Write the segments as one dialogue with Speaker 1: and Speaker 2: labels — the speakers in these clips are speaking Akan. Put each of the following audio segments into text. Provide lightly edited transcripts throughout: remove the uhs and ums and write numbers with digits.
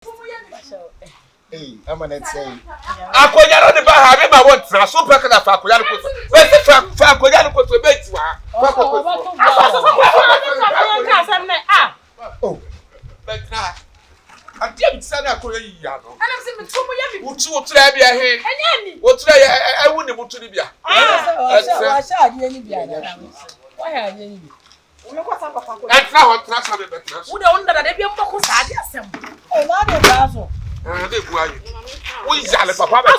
Speaker 1: Hey, I'm an say.
Speaker 2: I could not have him. I want to so pack and a faculty. Where's the faculty to bed? Oh, but now I didn't send a Korean. And I'm saying, what you try be a head? What I wouldn't want to be. I saw you. Why are you? That's now what that's how it is. Who don't that they be a focus at yourself? Oh, not a basil. We shall papa.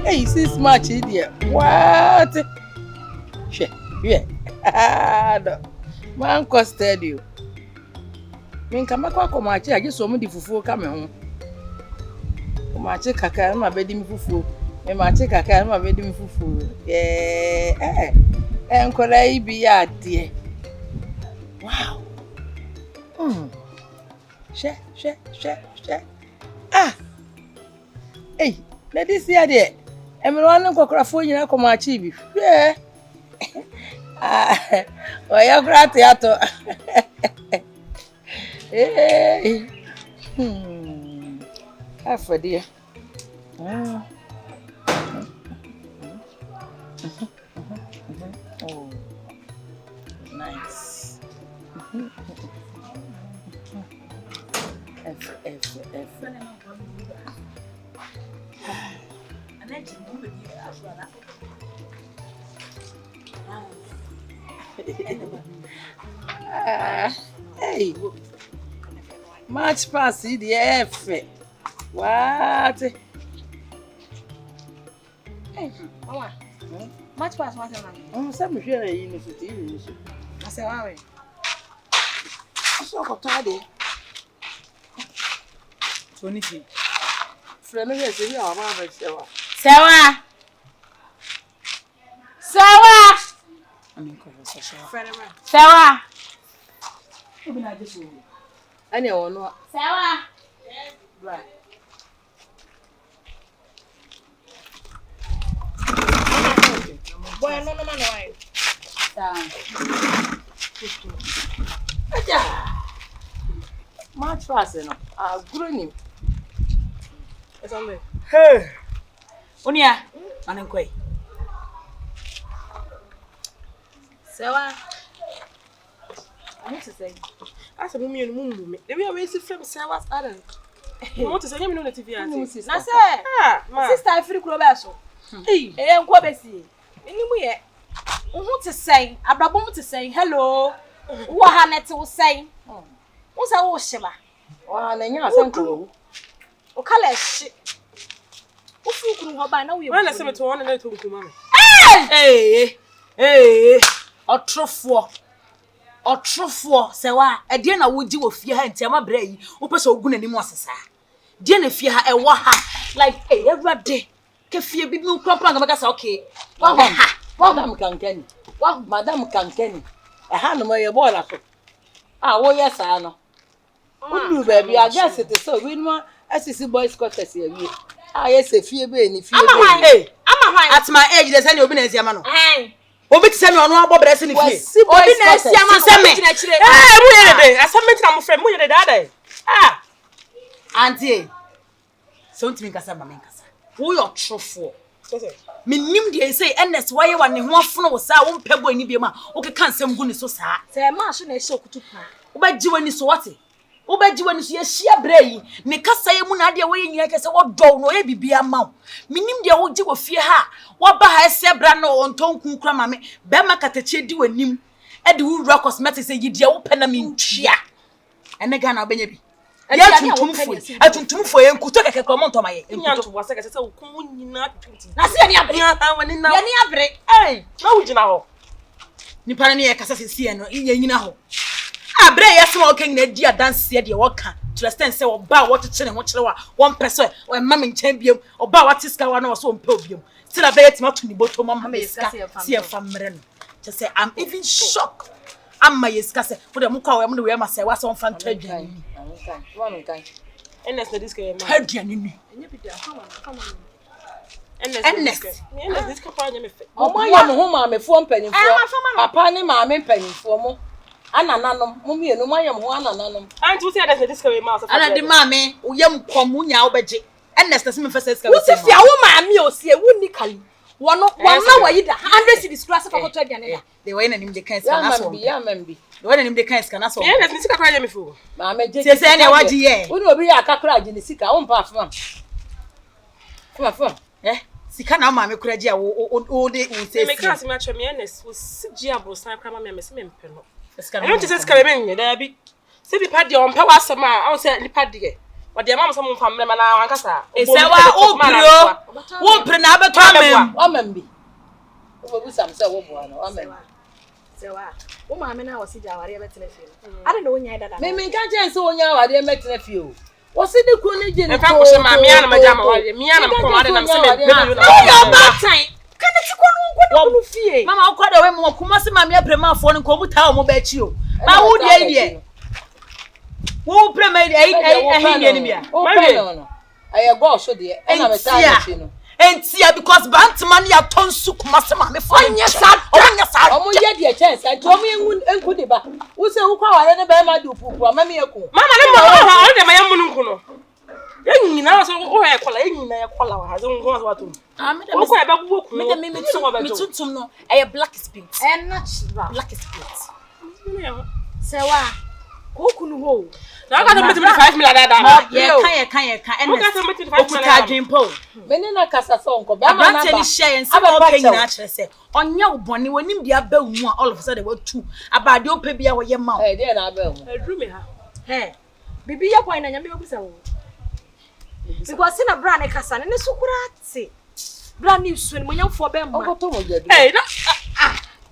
Speaker 3: Hey, sis much idiot. What? Yeah. Man costed you. Min kama kwa machi I just saw me the fufu come home. Machi kaka ma bedi mi fufu. Me machi kaka ma bedi mi fufu. Yeah. Enkola ibi ya de. Wow. She. Ah. Hey, let this here there. Everyone kokra fo nyina ko machi bi. Yeah. Ah. Oya grate ato. Hey. Half a dear. Oh, nice. F. Hey. March past the F. What? Hey, Mama. March past what? Oh, some here in university. I say, why? I saw a tidy. 20. Friend, yes, you are my Sarah. Sarah! I mean, Sarah. I know. Sarah. Right. Boy, no. March fast enough. Growing. It's on me. Hey. Onia, Anankoi. Sarah. I want to say. I said, Mummy and Mummy. They were raising from Sarah's Adam. You want to say, you know the TV? I say, sister, I feel closer. Hey, I'm quite busy. Anyway, what to say? I'm to say hello. What Hannah to say? What's our Shilla? Oh, then you're so oh, color shit. What's you going by now? You're not to one and to Mamma. Hey, or truthful, say why? A dear na would do with your hand, Tama Bray, who was so good anymore, sir. Dear, if you have a waha like every day, Kafir be no proper, because okay. Madame can what Madame can a hand of my boy. Oh, yes, I know. Oh, baby, I guess it is so. We know as you see boys got us here. Yes, a few baby, if you at my age, there's any obedience, Yamano. Obi tell me on one bob dressing if you. Obi na esi ama say me. Mu yere dey. Assignment na mo frame mu yere dey adai. Auntie. So ntimi nkasa ma me nkasa. Wo your truthful. Me nim dey say NS why wa ne ho afono wo sa wo mpebo ani bi ma. Wo ke kan sem gu ni so sa. Say ma so na ehye okutu pa. Wo ba ji wani so wate. Wo ba ji wani so ye hia bra yi. Ne kasa ye mu na ade wo ye nyina kese wo do no ye bibia ma. Me nim dey wo ji wo fie ha. Wo ba ha ese bra no ontonku kura ma me. Be ma katache di wanim. E de wo cosmetics say yidie wo pena me ntwia. Ene ga na obenya bi. Ya tuntumfo ye nkuto keke kwa monto ma ye. Nkuto wase kese se wo kun nyina twiti. Na se ani abre. Wani na. Yani abre. Na wo gina ho. Nipa na ye kasa sesi no ye nyina ho. Abre yes ma okan na di dance ye de wo ka. To extend say oba wo tete ne ho kire wa. One person o mama nchen biem. Oba wa tiska wa na wo so mpe obiem. Still a bet ma to ni boto mama meska. See e famre no. Just say I'm even shocked. I'm my yeska say for dem kwa we mo de we ma say wa so fan twadwan ni. One kan. NS na this guy man. Twadwan ni. Enye bi da come on. Ernest.
Speaker 4: This kapanya me fe.
Speaker 5: Omo ya mo ho ma me fo mpanyimfo. Papa ne ma me mpanyimfo mo. Anananom mo mienu mo ya mo ho anananom.
Speaker 4: Auntie we say that this can be mouse.
Speaker 3: Ana de ma me wo yam komu nya wo beje. Ernest se me fese ska.
Speaker 5: Wo se fia wo ma me o se wo nikali. Wono wonna wayi da 100 cedis kura se fa koto aduane da.
Speaker 3: De way na nim de kan ska na so.
Speaker 5: Ya mambi.
Speaker 3: De way na nim de kan ska na so.
Speaker 4: Ernest ni sika kwanya me fu.
Speaker 5: Ma me je.
Speaker 3: Se na waji ye.
Speaker 5: Wo ni obi ya akakra agi ni sika wo mpa afam. Fam.
Speaker 3: Sika na ma me kura ji a wo de wo se.
Speaker 4: Me class me atwa me Ernest wo sigi abosan kra ma me se me mpeno.
Speaker 3: Sika
Speaker 4: I want to say sika me nye da bi. Se bi pa de on pa wasam a I want say nipa de. Wa de ma so mo fam me na wankasa.
Speaker 3: Esawa wo pre na abeto amem.
Speaker 5: O mambi. Wo bu sam se wo bo ano o mambi.
Speaker 6: Sewa. Wo ma me na wo si jawari e betene fi. Ade na wonya dada.
Speaker 5: Me ga je se wonya awade e metene fi o. Wo se de ku ni je ni.
Speaker 4: E fa ko se ma me ana ma jama wa me ana ko ma de na se me pelu na.
Speaker 3: Yo ba time.
Speaker 6: Kana ti ko no fie.
Speaker 3: Mama wo kwada we mo kuma se ma me aprema afo no ko mu ta o mo ba chi o. Ma wo die. Wo prema ahinde ni bia.
Speaker 5: O pe no. Aye go so de e na me ta chi no.
Speaker 3: Entia because bantman ya tonsu kuma se ma me fo. Onya sa.
Speaker 5: Omo ye de chance. To mo enku de ba. Wo se wo kwa ware ne ba ma de pupu ama me eku.
Speaker 4: Mama ne mo o de ma ya munu nku no. Enyina so o he kola enyina ya kola wa ha zo nko so wato. O ko e ba bubu ku.
Speaker 3: Me tutum no e black spirit.
Speaker 6: E natural.
Speaker 3: Black spirit.
Speaker 6: Sewa. Ko kunu ho.
Speaker 4: Na ka to meet 5 million dada.
Speaker 3: Ye kan.
Speaker 4: Mo ka to meet 5 million.
Speaker 3: Okuta adwempo.
Speaker 5: Me ne na kasa so nko ba ma na ba.
Speaker 3: Abante ni share en se wo pe nyina kire se. Onya wo bone wonim dia ba wu a all of a sudden wo tu. Abade o pe bia wo ye ma.
Speaker 5: De na ba hu.
Speaker 4: Edru me ha.
Speaker 6: Bibi ya kwa na nyame obusa wo. Because na bra ne kasa ne sukura ate. Bra ni su ne monyamfo be ma.
Speaker 5: Okoto mo jadu.
Speaker 4: Na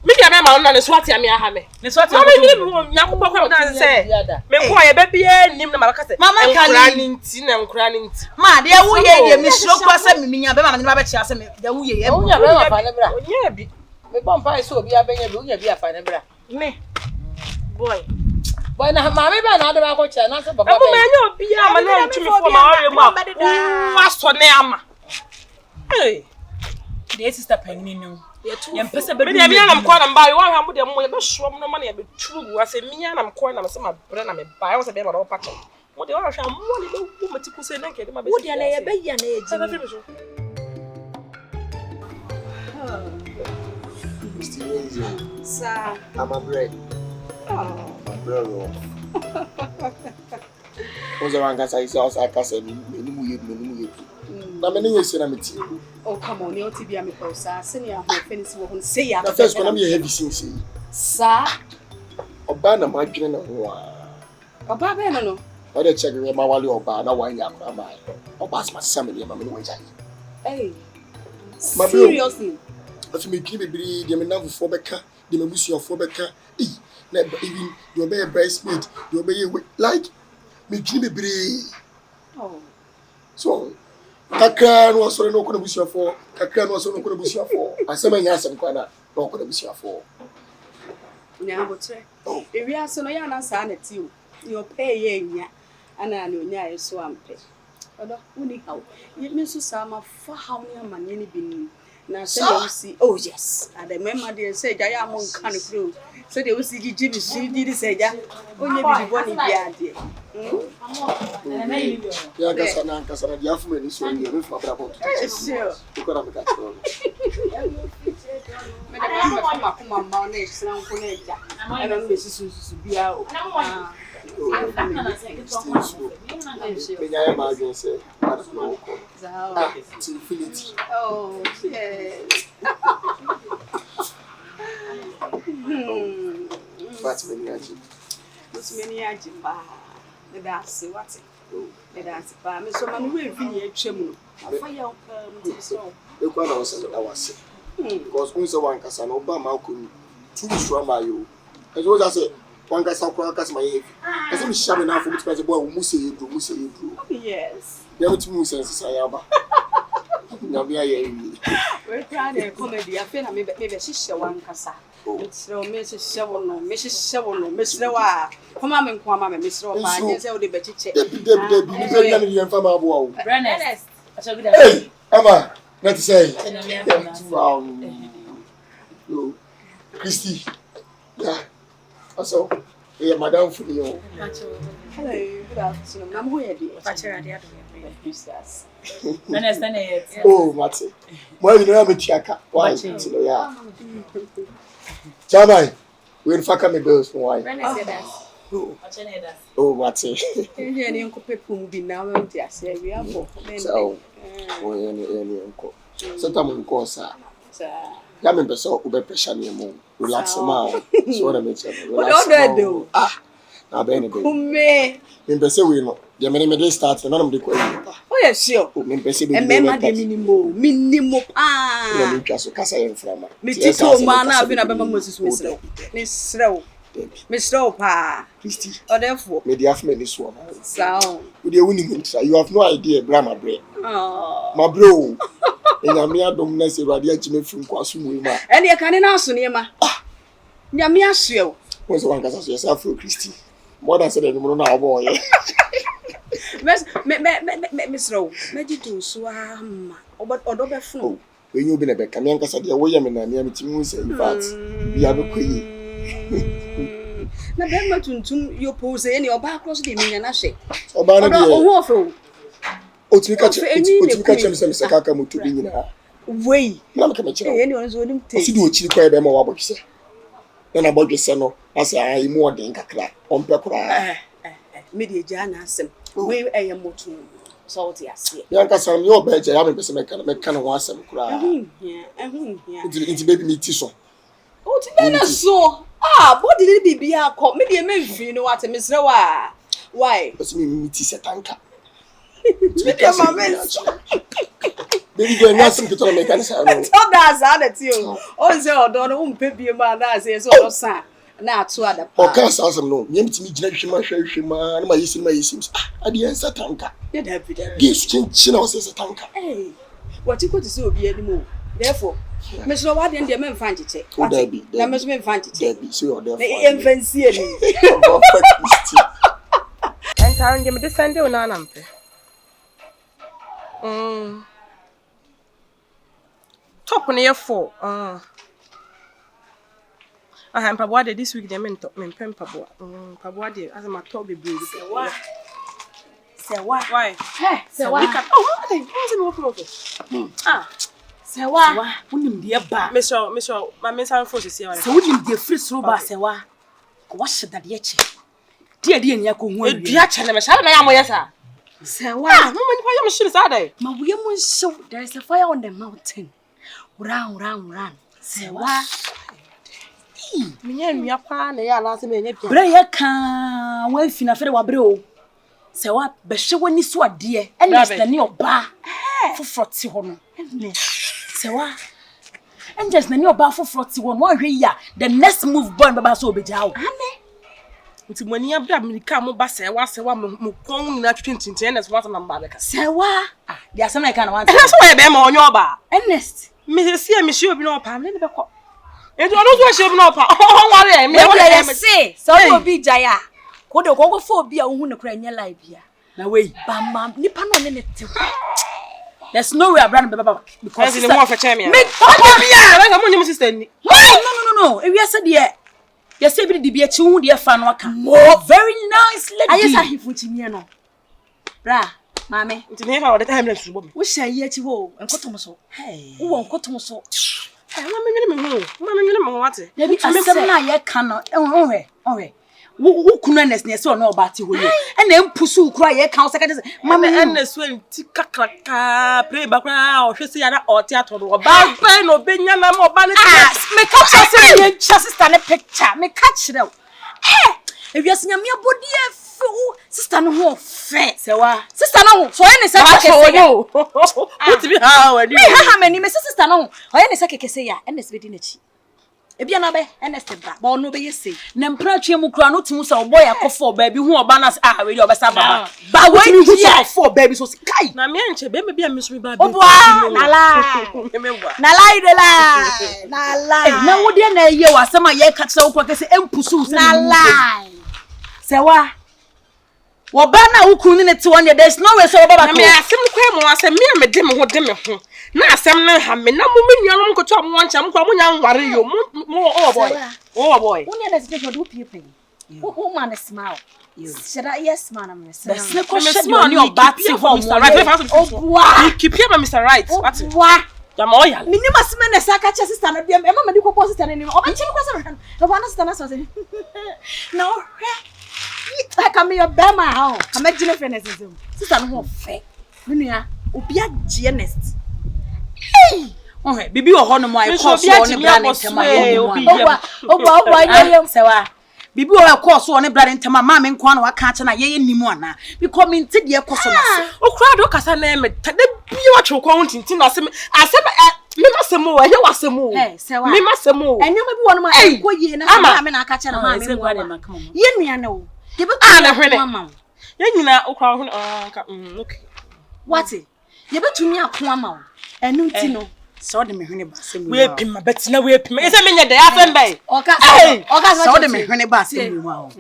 Speaker 4: me dia be ma no na swati am ya ha me.
Speaker 3: Ne swati
Speaker 4: am. Mama ni yakobọ kwa na se. Me ko ye be bia nim na mabaka se.
Speaker 3: Mama
Speaker 4: nkura ni nti na nkura ni nti.
Speaker 3: Ma de wo ye mi shiro kwa se mi nya be ma ne ba be chia se me de wo ye ye.
Speaker 5: Onya be ma fa ne bra.
Speaker 4: Onya bi.
Speaker 5: Me bon pa so obi abenya bi onya bi afa ne bra.
Speaker 4: Me. Boy
Speaker 5: na mama be na de ba ko chia na se baba.
Speaker 4: Abu me anya obi a ma na ntumi fo ma ore mu a. Wa so ne ama.
Speaker 3: The sister penny no. Yem pese
Speaker 4: be de bia na mko na mba yo wa mu de mo ye be hwo mo no ma na ye be turu bu ase minya na mko na me se ma bre na me ba yo se be ma do pa che mo de wa hwa mo le be wu matiku se na nke de ma be
Speaker 6: wo de na ye be ya na ye ji
Speaker 1: Sir, I'm a bread. Oh, my brother. What's the wrong answer? I can say,
Speaker 6: oh, come on, you'll be a micro, sir. Senior, who finish won't say ya.
Speaker 1: The first one, I'm a heavy sin.
Speaker 6: Sir,
Speaker 1: Obana, my green.
Speaker 6: a baba, no.
Speaker 1: I don't check my wali or bar, no wine, or pass my family, my money.
Speaker 6: Hey, seriously.
Speaker 1: If you make me be the man for Becca, the Mabusi of Fobeca, even your bear breastmate, your baby like me, Jimmy Bree.
Speaker 6: Oh,
Speaker 1: so Kakan was no good to for, Kakan was no good to for. I said, my yes, and Quana, no good to for.
Speaker 6: now, but if we are so no young sanity, you're paying ya, and I know ya is swamp. Although, anyhow, you miss some for how near my any being. Now, say you see, oh yes, and the member they say, I am on kind of fruit. So they will see Jimmy, she did say, yeah, only be one in the idea.
Speaker 1: Yeah, that's an anchor, and the Afro is so you with my brother.
Speaker 6: Sure.
Speaker 1: You got to catch on.
Speaker 6: I don't miss to be out.
Speaker 1: Infinity.
Speaker 6: Oh, yes.
Speaker 1: But many
Speaker 6: Ajimba. That's what it that's by me. So, man, we'll be a chimney. Fire, so.
Speaker 1: The one I was because once a one can Obama could choose from my you. As well as I said, one can sound crackers my head. As I'm shoving out for which was a boy who say you do.
Speaker 6: Yes.
Speaker 1: There were 2 senses I have. Now we are
Speaker 6: we're proud of comedy. I feel I maybe she's one cassa. It's no Mrs. Shovel, Mrs. Shovel, Miss Lewa. Come on, and come on, Miss Roman. Yes, I'll be better.
Speaker 1: Debbie, Emma, Let's say, Christy. Yeah. Also, yeah, Madame for you.
Speaker 6: Hello, good afternoon. I'm here.
Speaker 1: Oh, Matty. Well, you know, I'm a chiaka. Why? Yeah. Jamai, we'll fuck me bills for why. Oh, Matty. So, sometimes course, Yamin Besso, Ube pressure me more. Relax a man. So, what I make you. Ah, now, Benny. In Bessa, we know. The many starts and none of the question.
Speaker 6: Oh, yes, sure.
Speaker 1: And
Speaker 6: Remember the minimum. Ah,
Speaker 1: Casa in Frama.
Speaker 6: Mitito man, I've been a Moses Miss Row. Miss Row, pa.
Speaker 1: Christy.
Speaker 6: Or therefore,
Speaker 1: May the affirmation is one.
Speaker 6: sound.
Speaker 1: With your winning, you have no idea, Brahma Bray.
Speaker 6: Oh,
Speaker 1: My bro. And I'm mere dominance, Radia Jimmy from Kwasuma.
Speaker 6: and you can answer near ma. Yamia show.
Speaker 1: Was one Casa yourself, Christy. More than said, no, boy.
Speaker 6: Miss Row, Medito swam. But Odobe flew.
Speaker 1: When you've been a beck, and Yanka said, the way I'm in a near me to say, in fact, we have a queen.
Speaker 6: Na bema tuntum yo pose any oba cross the mean na she.
Speaker 1: Oba na
Speaker 6: dey. Oh fo.
Speaker 1: O ti ka che me se kaka mutu bi nyina.
Speaker 6: Wey.
Speaker 1: Na me ka me che.
Speaker 6: Any on so nim te.
Speaker 1: O si do chi kwa be ma wa bogise. Na bogise no, asa ai mu odin kakra. Ompe kura.
Speaker 6: Me dey ja na asem. Wey eye motu. So ti ase.
Speaker 1: Yanka sam yo ba je ya me pese me ka no asem kura.
Speaker 6: Ehun hia.
Speaker 1: Inti baby me ti so.
Speaker 6: O ti be na so. Ah, body dey bibia ko. Me dey menfi no what me sre wa. Why?
Speaker 1: Because me ti setanka.
Speaker 6: Me dey ma men.
Speaker 1: Baby go na asem to me kan sa no.
Speaker 6: Tell that that you. O se odo no umpe bie ma na say so odo san. Na atu ada pa.
Speaker 1: O kan sa asem no. Me ti mi gina hwema na ma yesim. Ade en setanka.
Speaker 6: Yeah, that be that.
Speaker 1: Gi chin na o se setanka.
Speaker 6: Hey. What you go to say obi animo. Therefore, me so what dem dey men fan chiche. Na me so men fan chiche.
Speaker 1: Debbie, so you're there for
Speaker 6: infancy ani.
Speaker 4: And can give me the Sunday or none. Top on your 4. I am Pabwade this week, they meant men Pempabwa. Pabwade, as my top be brave.
Speaker 3: Say what?
Speaker 4: Why?
Speaker 3: Hey, say what?
Speaker 4: Oh, okay. Ah.
Speaker 3: Say what? Unim dear ba.
Speaker 4: Monsieur, my men's forces here.
Speaker 3: So unim dear free through ba say what? Wash that yeche. Dear nyako nwa.
Speaker 4: Dear channel, shall I am yesa.
Speaker 3: Say what?
Speaker 4: Ah, why am sure Saturday?
Speaker 3: Ma we am so there is a fire on the mountain. Run. Say what?
Speaker 4: Me and me apa na ya last me nyapia.
Speaker 3: Bre ye kan wa fi na fere wa bre o. Say what? Be hwe wani so ade. Ene sta ne oba. Fofroti ho no. Ene. Say what? And just na ne oba fofroti ho no hwe ya. The next move born baba so obeja o. Ane.
Speaker 4: Nti mani abra America mo ba say wa mo kon na twintin na so what na mba be ka.
Speaker 3: Say what? Ah, dia asem na kan want.
Speaker 4: Na so we be ma onyo oba.
Speaker 3: Ernest.
Speaker 4: Me see me shi obi na opa me ne be ko. Ejo no so shi obi na opa. Oh ware me
Speaker 3: ware say. So obi jaya. Ko de ko fo obi a wo hu ne kra nya live bia. Na we bam nipa no ne te. There's no way abrand baba because
Speaker 4: the more for chemi.
Speaker 3: Me papa bia.
Speaker 4: Na mo nyim sister ni.
Speaker 3: No. E wi ase de ye say bi de bia chi hu de fa no aka. Oh, very nice lady. Ayesa hifuchi mi no. Bra, mame.
Speaker 4: Nti ne fa wo de time na subo mi.
Speaker 3: Wo sha yi achi wo enkotom so. Hey. Wo enkotom so.
Speaker 4: Ma me nwene me ho ate.
Speaker 3: Na bi asem na ye ka no. Ohwe. Wo kunu Ernest ne se ono oba te ho ye. E na empusu kura ye ka o se ka say
Speaker 4: mama Ernest we nti kakraka pray bakra o hwese ya na o te ato do oba pai no benya na ma oba ne
Speaker 3: me ka say ye cha sister ne picture me ka kire o. E wi asenya me abodi e fu sister no ho fe. Se wa sister no ho so ye ne se keke
Speaker 4: yo. What be how we do?
Speaker 3: Me ha mani me sister no ho ye ne se keke say ya Ernest be di na chi. Ebia na be Ernest bra ba ono be yesi na mpra twa mu kura no timu sa oboy akofo ba bi hu oba na ah we di obesa baba ba we hu sa for ba bi so kai
Speaker 4: na me enche be me bia misri ba
Speaker 3: obo na lie na wo de na ye wa asema ye ka kire wo kwa kese empusu se na lie se wa wo ba na wo kunu ne te won there's no way so baba
Speaker 4: na me asem kwa mo asem me de me ho Na asem na ha me na mo menuanom ko to am wancha mo kwa mo nya nware yo mo oh boy. Oh boy.
Speaker 6: When you desperate do people. Who man smile? Should I yes man I'm
Speaker 3: The snake smile on your back
Speaker 4: Mr. Right. Oh, keep here Mr. Right. What? Jamoya.
Speaker 6: Minima smene saka che sister na bia mama di kokko sister ni o banchi ko so no ba na sister na so say no I come your bema ha o come gine friends zem sister no ho fe menua obi agye nest hey
Speaker 3: oh bibi wo ho no mo ai course on bra ne tema
Speaker 6: obo ayem
Speaker 3: sewa bibi wo course on bra ne tema ma me nko na waka ache na ye nimu ana because me nti de course na se
Speaker 4: okura do kasa na me tade bi wa tro ko ntintin na se me masemo o ehe wasemo me masemo
Speaker 6: enyo me bi wo no ma ko yie na ma me na aka che na ma me ye nua na o ye be
Speaker 4: na hwene ye nyina okura ho okay
Speaker 6: what ye be tumi ako ama o enu nti no
Speaker 3: so de me hwene ba se mu
Speaker 4: we pim betina we pim ese me nya de afem bai
Speaker 6: oka
Speaker 3: so de me hwene ba se mu wa o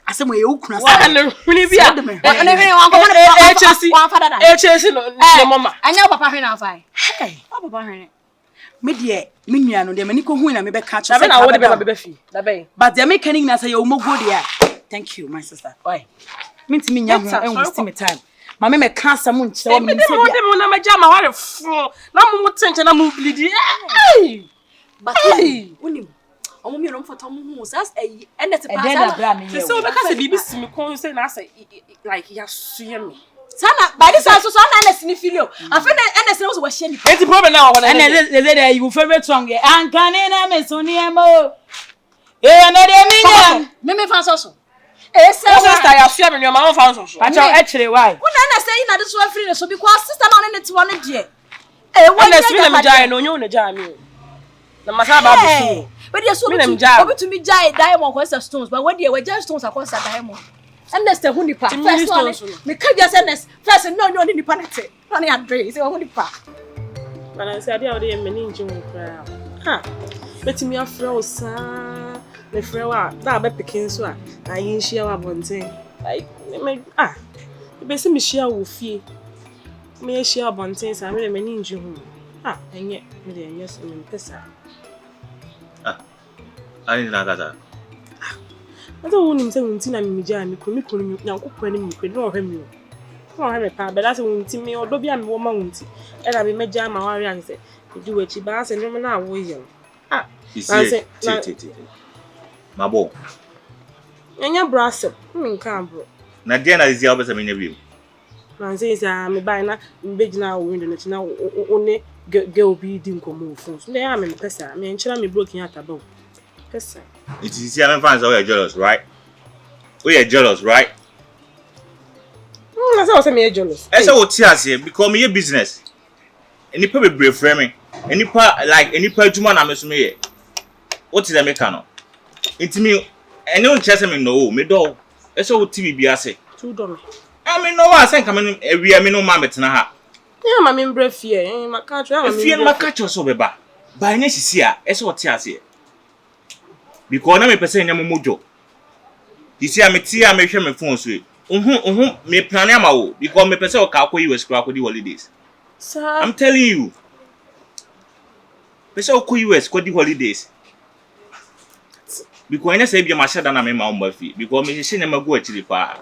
Speaker 3: asem ye ukuna
Speaker 4: sa wa na hwene bia
Speaker 6: na hwene wa ko na
Speaker 4: chesi no mama
Speaker 6: anya papa hwene afai
Speaker 3: hey
Speaker 6: papa hwene
Speaker 3: me de me nua no de mani ko hu na me be ka cho
Speaker 4: say na wo de be ma be fi da bai
Speaker 3: but de me kaning na say ye omogo de thank you my sister oi me ntimi nya ho en waste me time mama me ka asam nche wo me se bia
Speaker 4: de me na ma ja ma ware fo na mo tenche na mo bleed
Speaker 6: but unim omo mi no mfata mo hu sas ende te
Speaker 3: pass
Speaker 4: so be ka se bibi simi kon say na say like ya suye me
Speaker 6: sana by this so na sini filio afi na ende se wo hye ni
Speaker 4: enti problem na wo na
Speaker 3: ene you favorite song e ankane na me so ni emo e na de mi
Speaker 6: me fan so
Speaker 4: sister ya suye me ma fan so
Speaker 3: acha e kire why
Speaker 6: una na say na de so afri so because sister na ne te wo ne de
Speaker 4: wo na simi na me jai no nyo na jai me na masaba bu
Speaker 6: but yes so obi to me jai diamond ko stones but when dey we jai stones akọ sa diamond understand who nipa first one me ka just understand first no nipa na te no na adre say who nipa
Speaker 4: bana say ade awde meni nje wo kra ha betimi afra o sa me frɛ wa da ba pikin so a ayin hia wa bonten like me be se me hia wo fie me hia bonten sa me meni nje hu enye me de enye so me pesa
Speaker 7: ani na dada
Speaker 4: ato woni mse wonti na mimija mi kunu nyankopɔ ni mi kunu no hwɛ mi no hwɛ me pa be that wonti mi odo bia me wo ma wonti e na me meja ma ware an se di wachi ba se ndom na wo yɛ
Speaker 7: titi mabo
Speaker 4: enya brasel mi nka bro
Speaker 7: na dia na zia obesa me nya bi
Speaker 4: na se isa me bai na me gina wo window na tina one girl bi di nkomo phone so na me pesa me nkyira me broken ataba pesa
Speaker 7: it is here fans are jealous right we are jealous right
Speaker 4: I say what me jealous
Speaker 7: I say what tia because me business any people be frame me any pa like any pa juma na me so me what is the make no intimi any on chese me no me do I say what TV bi ase
Speaker 4: $2
Speaker 7: I mean no I say come we me no ma betena ha
Speaker 4: yeah ma me mbra fie ma ka try
Speaker 7: ma fie ma ka cho so beba ba nya sisi a I say what tia because na me pese nya momojo disi a me tia me hwe me phone so me plan am awo because me pese o ka akọ US kra akọ di holidays
Speaker 4: sir
Speaker 7: I'm telling you pese o ko US ko di holidays because nya say bia ma shada na me ma omba fi because me hye na magu akiri pa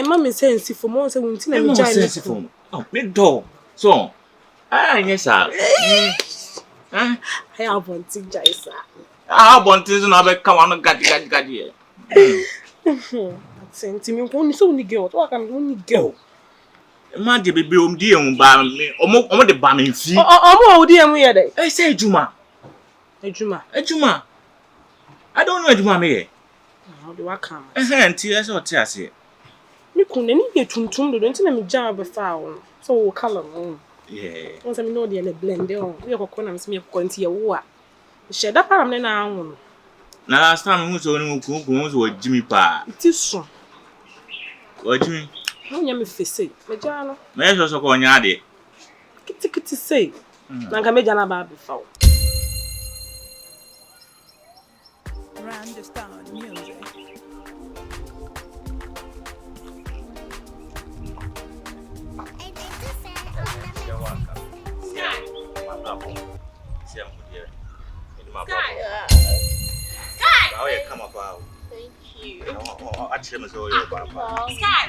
Speaker 4: ma me sense for mo say wonti na me jai
Speaker 7: sense for me do so anya sa
Speaker 4: I have one thing jai sir
Speaker 7: bontes na be ka wano gadi
Speaker 4: senti mi ko ni so ni girl to aka ni girl
Speaker 7: ma de bebe di ehun ba me omo de ba me fi
Speaker 4: omo odi emu ye dey
Speaker 7: e say ejuma I don't know ejuma me ye
Speaker 4: how do I come
Speaker 7: nti e say o ti ase
Speaker 4: mi kun ni ye tuntum do nti na mi ja be fa wo so color mo
Speaker 7: yeah
Speaker 4: won say me no de na blend on we kokko na me se me kokko nti ye wo a sheda param ne na anwo
Speaker 7: na last time we so ni kun so jimi pa
Speaker 4: ti so
Speaker 7: jimi
Speaker 4: no nya me fese me ja no
Speaker 7: me so ko nya de
Speaker 4: kiti say na ka me ja na ba be fa wo
Speaker 8: Understand music.
Speaker 9: You're welcome.
Speaker 7: up. See, I'm good here.
Speaker 3: Sky.
Speaker 7: Oh, yeah, come up out.
Speaker 8: Thank you.
Speaker 7: Actually, I'm sorry about
Speaker 3: Sky.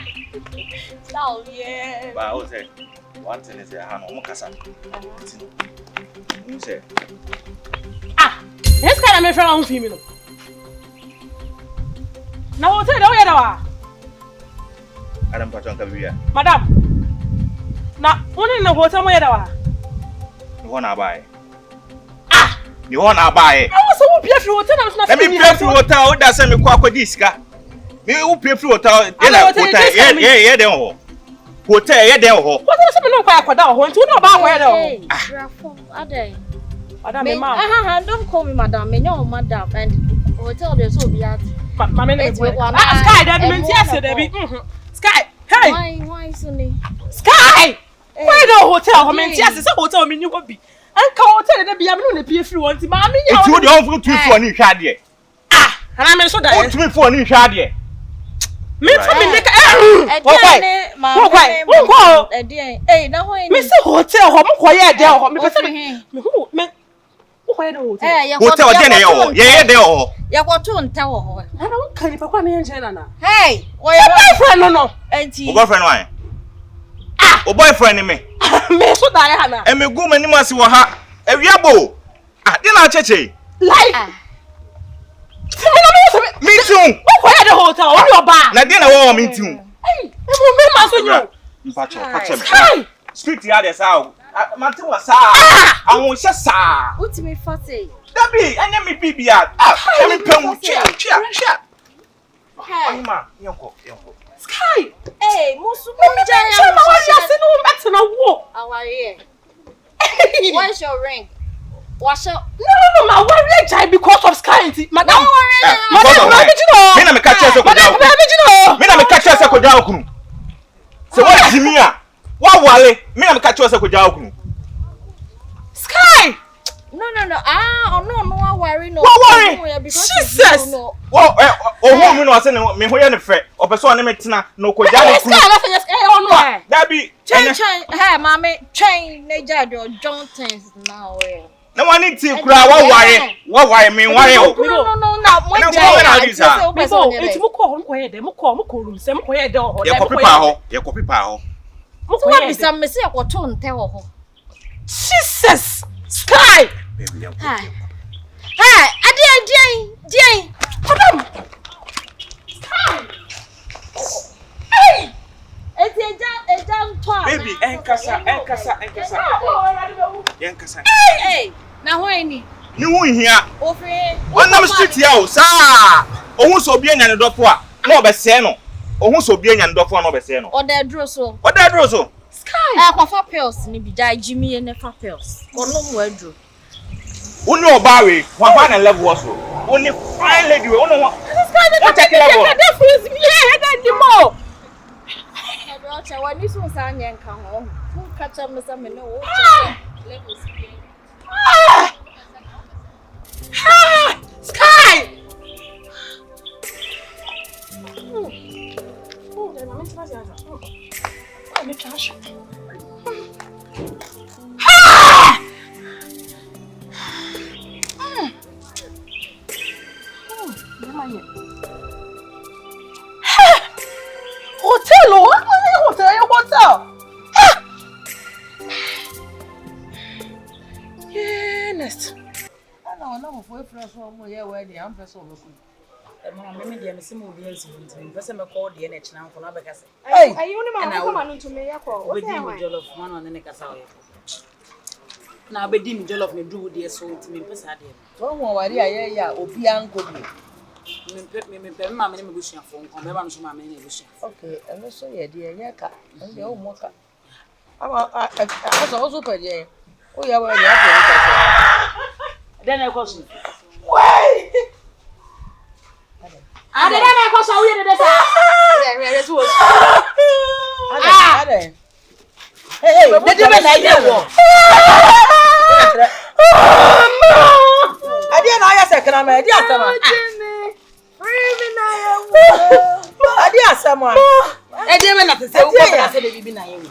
Speaker 8: Oh, yeah.
Speaker 7: But I was say, one thing is, I'm on Mokasa. You say,
Speaker 4: This kind of my friend on female. Now, what's it? Oh, yeah,
Speaker 7: Adam Patonka,
Speaker 4: Madam. Now, one in the hotel, where you
Speaker 7: want to buy. You want to buy it?
Speaker 4: I was so pay for hotel.
Speaker 7: Let me pay for hotel. That's a me kwa diska. Me who pay for hotel? Yeah, then hotel, yeah, then ho.
Speaker 4: What is it? No, kwa down. Want to know about where though?
Speaker 8: Madam, don't call me madam. Me no madam. And hotel there's so be at.
Speaker 4: Mama, Sky, that means yes, Debbie. Sky, hey.
Speaker 8: Why so ne?
Speaker 4: Sky. Where the hotel? I mean, yes, it's a hotel. Me you be. And come hotel that be. I'm not pay free one. Mama, me.
Speaker 7: It's you don't put 2 for any shade.
Speaker 4: And I'm so that.
Speaker 7: Put 3 for any shade.
Speaker 4: Me for me make.
Speaker 8: Hey, now why?
Speaker 4: Me say hotel. How much quiet there? Me person me. Me. Who quiet the hotel?
Speaker 7: Hotel there yo. Yeah, there ho.
Speaker 8: Ya kwa tu ntawo ho.
Speaker 4: I don't carry papa me enje na.
Speaker 8: Hey,
Speaker 4: Your boyfriend no.
Speaker 8: Auntie.
Speaker 7: Your boyfriend why? Your boyfriend me.
Speaker 4: Me so die hana.
Speaker 7: E me gu mani masi wo ha. E wiabo. Dey na cheche.
Speaker 4: Like.
Speaker 7: Me too.
Speaker 4: Who quiet the hotel? On your bar.
Speaker 7: Na dey na wo me too.
Speaker 4: Hey, me ma so you.
Speaker 7: Mpacho, pache me. Street here dey sao. Mante wa sa. Awon hye sa.
Speaker 8: Utimi fate.
Speaker 7: Dabi, anya me bibia. Me pem chia. Anima, yonko.
Speaker 4: Sky.
Speaker 8: Hey, musu
Speaker 4: Me tell my wife say no better na wo.
Speaker 8: Aware. Where's your ring? Wash up.
Speaker 4: No, my worry jai because of Sky. Madam.
Speaker 7: Madam, me na me catch you ko jaw. Me na me catch you ko jaw kunu. Se wa jimia. Wa wale, me na me catch you ko jaw kunu.
Speaker 4: Sky.
Speaker 8: No. No, worry no.
Speaker 4: What worry? Jesus.
Speaker 7: Wo who me no say me hoye ne fe. Opeso ne metina no ko jaw kunu.
Speaker 4: Sky, let's on.
Speaker 7: Dabi.
Speaker 8: Train. Hey, mommy, train ne jado Johnstons now.
Speaker 7: Na wani ti kura wa ware me ware o.
Speaker 8: No.
Speaker 7: Na ko we na disa.
Speaker 4: Enti mo ko ye de, mo ko room se mo ko ye de ho.
Speaker 7: Ye ko pipa ho.
Speaker 8: Mo ko bisa me se ko to nte ho.
Speaker 4: Jesus. Sky.
Speaker 8: Hi. Adien.
Speaker 4: Madam. Sky. Hey.
Speaker 8: Eja ntwa.
Speaker 7: Baby, enkasa. Yenkasa.
Speaker 8: Hey. Na ho ani.
Speaker 7: Ni hu hia.
Speaker 8: Ofre.
Speaker 7: Onam street ya o sa. Ohun so bi anya ne dofo a, na obese no. Ohun so bi anya ne dofo na obese no.
Speaker 8: Oda duro so.
Speaker 3: Sky.
Speaker 8: Kwafa pills ni bi dai Jimmy ne fa pills. Ono mo aduro.
Speaker 7: Oni obawe, wa na level so. Oni fine lady we, ono wa.
Speaker 4: Sky, what take level? That freeze me head and the more.
Speaker 8: Acha wani so sa anya nka ho. Fu kacha me sa me no wo. Levels.
Speaker 4: Sky. Hotel. Yes.
Speaker 5: No, for fresh one, yeah, where the ampeso was.
Speaker 3: Mama, me dey me say mo be enso nti me say me call the NH na for na be kase.
Speaker 5: Hey,
Speaker 6: Are you only man come on to me yakọ?
Speaker 3: We dey me jollof man on ne kasa o. Na be di me jollof me do dey so nti me pesa dey.
Speaker 5: one worry ya obi anko bi.
Speaker 3: Me mama ne me go shia fo nko be ba no so mama ne go shia.
Speaker 5: Okay, and so ye dey nya ka. And dey o mo ka. Also per dey. O ya wa ya for
Speaker 3: Then I question.
Speaker 4: Wait.
Speaker 3: Ade na na question we dey say.
Speaker 8: Yeah, to us.
Speaker 5: Hey, they dey na ye wo. Ade na ya sekana ma, ade asama. Ade asama.
Speaker 3: Ade me na te say wo ko na say bibi na ye wo.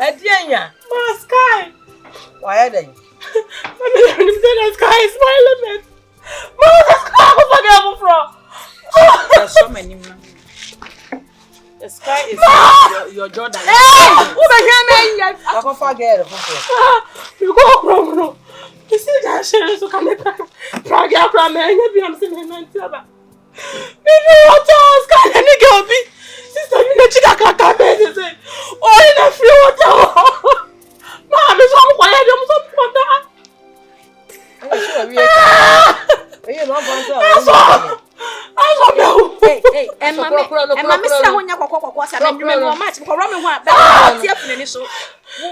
Speaker 5: Edianya.
Speaker 4: Ma sky.
Speaker 5: Why are they?
Speaker 4: The sky is my limit. Ma the sky go forget from.
Speaker 3: There's so many. The sky is your Jordan.
Speaker 4: Hey, who be here me?
Speaker 5: I go forget.
Speaker 4: You go from. You see that shit so come back. Drag your plan me. You be am say me man tiaba. Me no water sky any girl be. Sister me no chika kaka be say. Oh, in a free water. Ma me so quiet dem so water.
Speaker 5: You no go answer.
Speaker 6: Hey, Emma, Mr. Honya Kwakwa sa na ndweme no match ko rome ho a be tie fune ni so.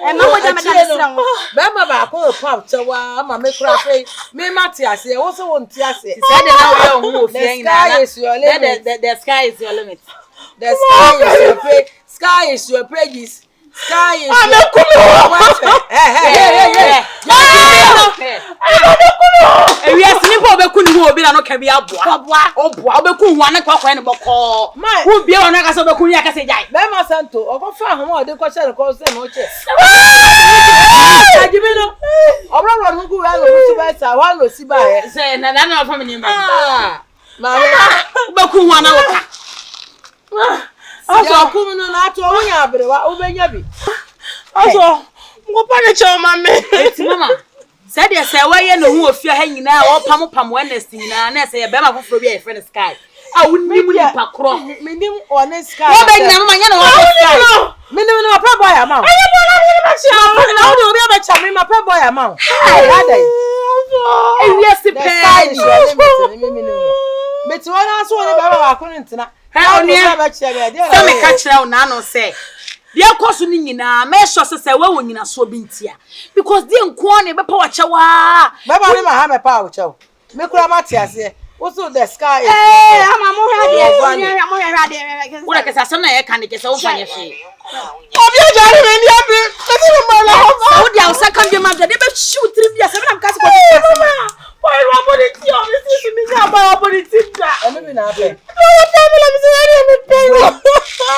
Speaker 6: Emma wo da meda Mr. ho.
Speaker 5: Be ma ba ko pap chewa ama me kura fe. Me mate ase, wo so won ti ase.
Speaker 3: Say the now we hu ofia ina. The sky is your limit.
Speaker 5: The sky is your page. Sky is your pages. Sky is your
Speaker 3: we are seeing for be kunu ho obi na no ka bi aboa. Oboa obeku hu ana kwakwa ne boko. Who be on aka so beku ya ka se jai.
Speaker 5: Be ma santo, okofa ho o de ko se ko se no che. Ajibino. Obro no ku ya no su ba sa, wa no si ba he.
Speaker 3: Say na na family member.
Speaker 5: Ma
Speaker 3: beku hu ana woka.
Speaker 5: Aso ku no na ato wo nya abrewa, obenya bi.
Speaker 4: Aso, ngo pa ne che ma me.
Speaker 3: Eti mama. Said yes, I wear no who of your hanging now, or pam Wednesday, and I say a bema for a friend sky. I wouldn't be with a crawl.
Speaker 5: Minimum honest sky.
Speaker 3: Oh,
Speaker 5: minimum a pep boy amount. I will be a chum in my pep boy amount.
Speaker 3: yes, the pay.
Speaker 5: But one answer I couldn't.
Speaker 3: How near catch now, Nano say. Dear course nyina me sure say we wo nyina so bi ntia because dey nko na be power chawa
Speaker 5: baba me ma ha me power chaw me kura ma tia se wo so the sky is
Speaker 6: ama mo hwa de
Speaker 3: wo da kesa asem na ye kan de kesa wo fanye fe
Speaker 4: obi ajare me ndi abi me me ma na ho
Speaker 3: wo dia wo second game de be shoot three bia se me na kasi ko
Speaker 4: why ro body ti o me si mi nya ba body ti da
Speaker 5: e me na be
Speaker 4: o family me se me pay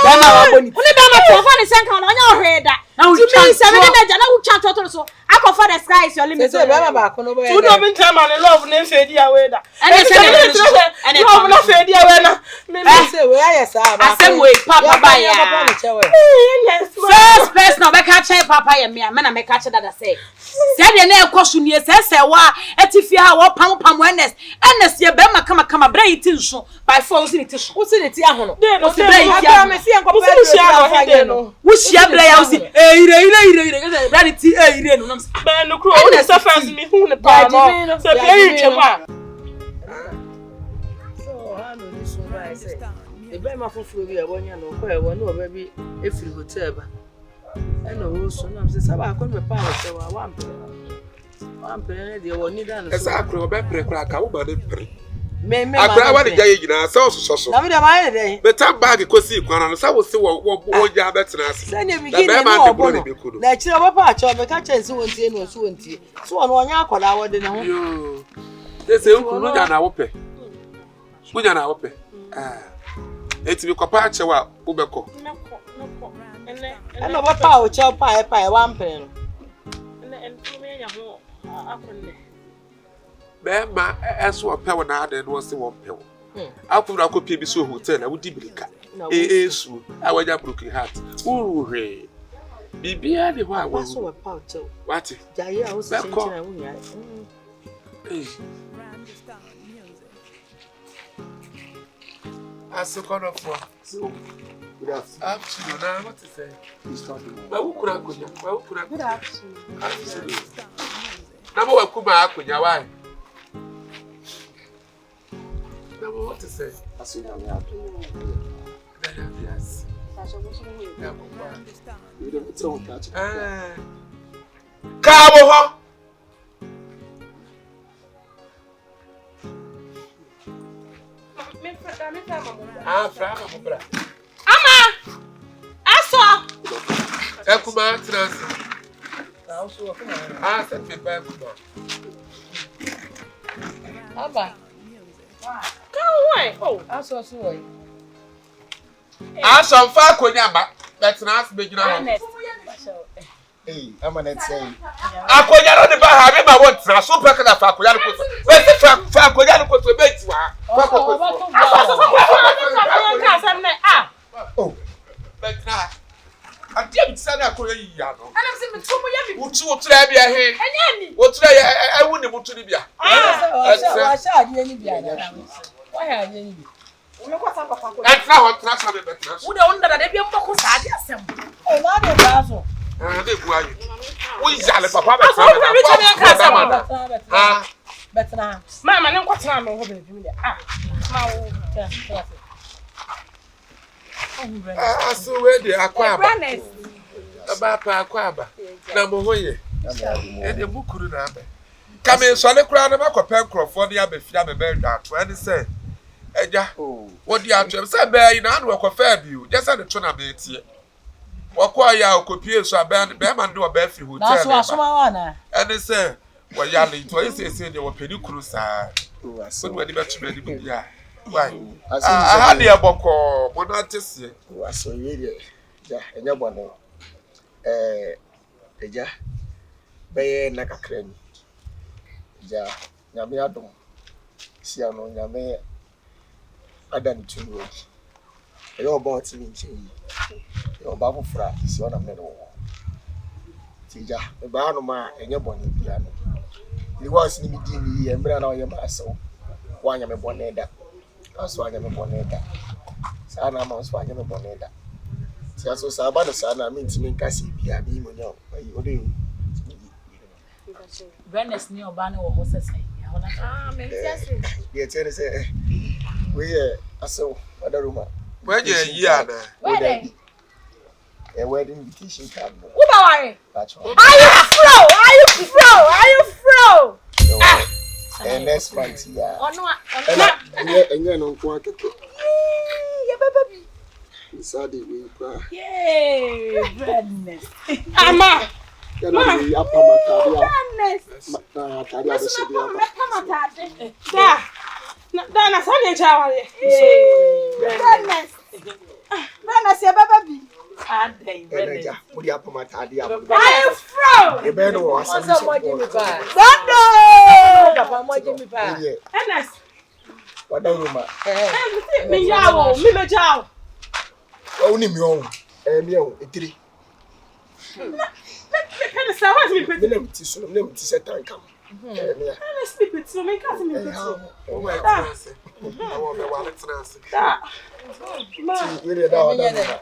Speaker 3: dama wa boni
Speaker 6: uni dama to fa ni senka na onya ohweda
Speaker 3: na wo
Speaker 6: timi se me na na wo chat to so akofa the sky is your limit
Speaker 5: so be ba ko no be
Speaker 4: you don't mean time and love na fe di awe da
Speaker 3: and say
Speaker 4: love na fe di awe na me
Speaker 5: say we aye sa ba
Speaker 3: asem we papa ba ya
Speaker 4: yes
Speaker 3: first person be ka che papa ya me na me ka che dada say say de na ekosu nie say wa etifi ha wo pam ns ye be kama bra yiti nso by force ni ti so
Speaker 5: wo se ne ti aho no
Speaker 3: wo se bra yiti aho
Speaker 5: me se enko pe
Speaker 4: no
Speaker 3: wo sia bra ya wo se ire bra ni ti ire no nam
Speaker 4: be no kro o se fans mi hu ne pa no se play twema
Speaker 5: so ha no ni so ba say e be ma foforo bi e wonya no ko e wo no ba bi e free hotel ba e no wo so nam se saba ko me pa hotel wa wampere de wo ni dan so
Speaker 2: esa akro be pre kra ka wo ba de pre
Speaker 5: me
Speaker 2: akra wa de jaye gina sa so
Speaker 5: na me de ba de
Speaker 2: be tam bag ko si kwana no sa wo se wo ja betena ase
Speaker 5: se ne mi gine no obo no na chire obo pa acho be ka chense wontie no so wontie so no onya akoda wo de ne ho
Speaker 2: yo de se nkunu ja na wo pe kunya na wo pe eti bi kopa ache wa wo be ko
Speaker 5: eno ba pa o che pa e wampere no
Speaker 2: Bema eso ope wo na ade no se wo pe wo akuru akopie bi so hotel na wudi bilika esu awanya broken heart uruhe bibia de ho awu
Speaker 5: so we pa o che
Speaker 2: what
Speaker 5: jaye a wo se chenche na wo nya
Speaker 2: asokono for
Speaker 1: Good afternoon.
Speaker 2: Now what is it?
Speaker 1: He's talking.
Speaker 2: Good afternoon. Number one kuma akunya why? Number what is it?
Speaker 1: I see now we have to.
Speaker 2: Yes.
Speaker 1: We don't tell catch.
Speaker 2: Cabo ho. Frama mo bra.
Speaker 6: Ama! Aso!
Speaker 2: Ekuma trans.
Speaker 5: so kuma
Speaker 2: Set me back kuma.
Speaker 5: aba
Speaker 6: Why? Oh,
Speaker 5: aso so we
Speaker 2: Aso fa akonya ba. Betrans be gina ho.
Speaker 1: Hey, I'm an say.
Speaker 2: Akonya no de ba ha me ma won tra so peka na fa akonya no ko. We se fa akonya no ko to be ti wa.
Speaker 1: Oh.
Speaker 2: Bekna. Adia bi tsana akonya yi ya no. Ana se me tumo ya mi. Wo tra bia he. Enya ni. Wo tra ya awu ne mutu ni bia.
Speaker 5: Wa sha adi ni bia na. Wa ya adi ni.
Speaker 2: Entra ho tra sa be bekna.
Speaker 3: Wo de won da de bia mbako sa ade asem.
Speaker 5: Eh na de ba so.
Speaker 2: De bu ayi. Wo yale papa be tra be. Ah.
Speaker 4: Betra. Mama ne nkwatra me ho be bi de. Ma wo.
Speaker 2: Aso we de akwa aba. Aba pa akwa aba. Na mo hoye. E de bukuru na aba. Kame so le kura na makope nkrofo de abafia be be ato ani say. Eja. Wo di ato say be yi na anu akofa bi o. Je say de to na be tie. Wakwa ya okopie so aba be man de oba fi hotel.
Speaker 5: Na so asoma wa na.
Speaker 2: Ani say wo yale to ese de wo pedi kuru sa. So we de be to be di ya. Why? I had the aboko, but not to see.
Speaker 1: Was so ye, ja, and your one. Ja, Bay like a crane. Ja, Yamiadum. Siano, Yame, Adam 2 weeks. You're born to me, your Babu Fra, is one of them all. Tija, the Barnoma, and your bonny piano. It was in me, and Brana, your master. One of my bonnet. Aswanya me boneda sana ma aswanya me boneda si aso saba na sana mi ntimi nkasi bia bi mo nyo ayi ode
Speaker 3: Venice ni oba ne wo ho sesai ya ho na
Speaker 8: me fiase
Speaker 1: ye tere se we aso wadaruma
Speaker 2: When you ana
Speaker 8: wedding
Speaker 1: a wedding invitation card no
Speaker 8: who ba ware
Speaker 1: that's all
Speaker 8: are you fro
Speaker 1: and next month ya
Speaker 8: ono
Speaker 1: enye no nko akeke
Speaker 8: ye baby
Speaker 1: inside we kwa
Speaker 3: Venice.
Speaker 4: Ama.
Speaker 1: ya no we apama tadia
Speaker 8: Venice
Speaker 1: na tadia be se dia
Speaker 4: Da na sanye chawale.
Speaker 8: Venice ye baby
Speaker 3: Adai Venice.
Speaker 1: ja we apama tadia
Speaker 8: are you fro
Speaker 1: e be no was
Speaker 5: So mo Jimmy ba. Papa mo Jimmy ba.
Speaker 4: Enes.
Speaker 1: wadaruma
Speaker 4: Me yawo, me mejawo.
Speaker 1: oni mi on mi on etiri
Speaker 4: Me sa wa me peti.
Speaker 1: me ti so me ti set tankam me
Speaker 4: Enes me peti, so me ka se me peti.
Speaker 2: Oh my goodness. I want me wallet trance.
Speaker 4: Da. Ma.
Speaker 1: we da wadaruma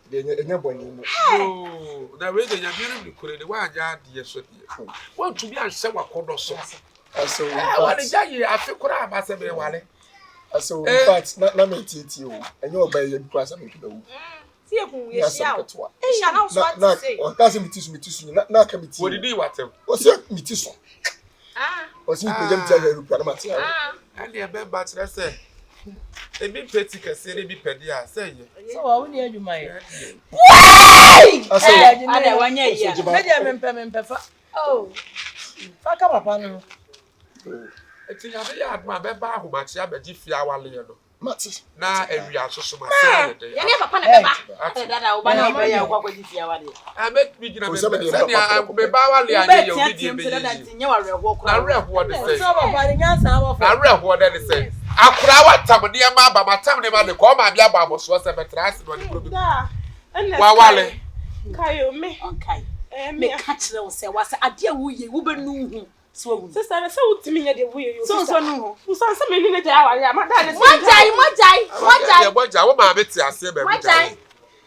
Speaker 1: de enye boni mu
Speaker 2: Oh, na we de nyabiri ni kure ni wa anya de so de. Won to bi anse wakodo so.
Speaker 1: aso
Speaker 2: Wa le jaye afi kura abase be wale.
Speaker 1: aso in fact na me titi o enye oba ye bi kwa sa me kiba wu
Speaker 8: see ehun ye sia o
Speaker 1: o
Speaker 8: e sha na so
Speaker 1: na
Speaker 8: say
Speaker 1: o ka se me tisu na ka me ti
Speaker 2: Wo didi watem.
Speaker 1: o se me tisu o si pe jam ti ya ru kwa na matia
Speaker 2: And the member to say, a big petty can say, a big petty, I say,
Speaker 5: So wa woni adwuma ye.
Speaker 1: aso
Speaker 3: Ada wanya ya.
Speaker 5: Me me fa.
Speaker 8: oh
Speaker 5: Fa ka papa no.
Speaker 2: it's in a yard, my member who much ya be fia wale.
Speaker 1: mati
Speaker 2: Na area so so say
Speaker 8: ye ne papa na beba
Speaker 3: Dada oba na ba ya kwa kwa difia wale.
Speaker 2: I make me gina me say
Speaker 1: Osabe de
Speaker 2: I be ba wale
Speaker 3: Ube
Speaker 2: anye you
Speaker 3: tia
Speaker 2: be
Speaker 3: dada
Speaker 2: be.
Speaker 3: tinye wa reho kwa.
Speaker 2: Na reho de say.
Speaker 5: So papa ni nyansa wo
Speaker 2: Na
Speaker 5: fa.
Speaker 2: reho de say. Akura watam ne ma ba matam ne ma de ko ma bia ba boso se betrase no de pro bi.
Speaker 4: Da. Enes.
Speaker 2: Wa wale.
Speaker 4: Kayo me.
Speaker 3: Okay.
Speaker 4: Me.
Speaker 3: Me catch them say was ade wuye wo be nu hu. So hu.
Speaker 4: Sister, na say utimi nya de wuye yo.
Speaker 3: So nu hu.
Speaker 4: Usan se me ni na ja awale ama da ne.
Speaker 2: Ye boja wo ma beti ase be boja.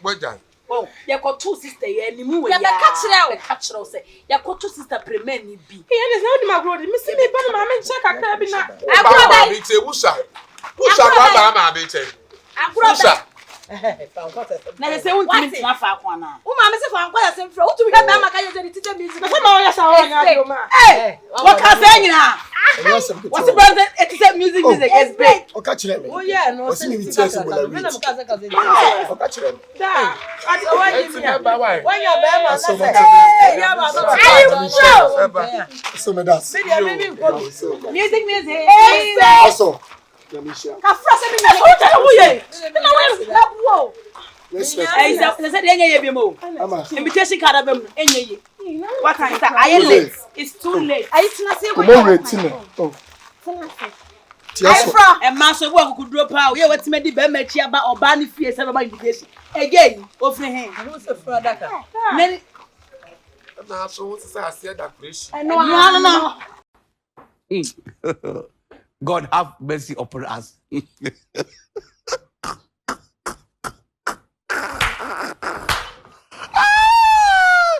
Speaker 2: Boja.
Speaker 3: Oh, ya ko two sister ye ni mu we
Speaker 8: Ya
Speaker 3: ya.
Speaker 8: be catch them.
Speaker 3: Be catch them say ya ko two sister premier ni bi.
Speaker 4: Enes na odi magro de. Me si me ba na ma me nche kakra bi na.
Speaker 2: Ba ba bi te wusa. Wusa ba ma be te. Wusa.
Speaker 5: Fa ko ta.
Speaker 3: Na say won timi tina fa kwa na.
Speaker 8: wo ma me se fa nkwa se mfra wo tu hwe ba maka ye de tite music
Speaker 4: Na sama oya sa oya nya do ma.
Speaker 3: Eh, what can say nyina?
Speaker 1: enye sem ko
Speaker 3: What's the brother? It's music
Speaker 8: is big
Speaker 1: o ka kire me
Speaker 5: Oh yeah, no.
Speaker 1: o si mi ti ase bola
Speaker 5: Me na
Speaker 1: wi
Speaker 5: mo ka se ka se.
Speaker 1: o ka kire me
Speaker 4: Da.
Speaker 5: Adi o wa
Speaker 2: It's
Speaker 5: Jimmy.
Speaker 2: ba why.
Speaker 5: When you be ma na
Speaker 1: So
Speaker 5: se.
Speaker 1: much.
Speaker 5: Ya ba so.
Speaker 1: so me das
Speaker 5: Me dia me bi ko.
Speaker 8: music
Speaker 1: aso ya mi sha
Speaker 8: ka fra se me na wo ta wo ye na wo na wo
Speaker 1: Respect.
Speaker 3: I said any of you
Speaker 1: Ama.
Speaker 3: invitation card of them any. What time is that? I am late. It's too late. I not say
Speaker 1: Come on, wait. Oh.
Speaker 3: I'm from a master work could drop out. You what's made the Bemechi about or Barney Fears about invitation. Again, over him.
Speaker 5: Who's a brother?
Speaker 2: Now, so what's that? I said that question.
Speaker 3: I know.
Speaker 9: God have mercy upon us.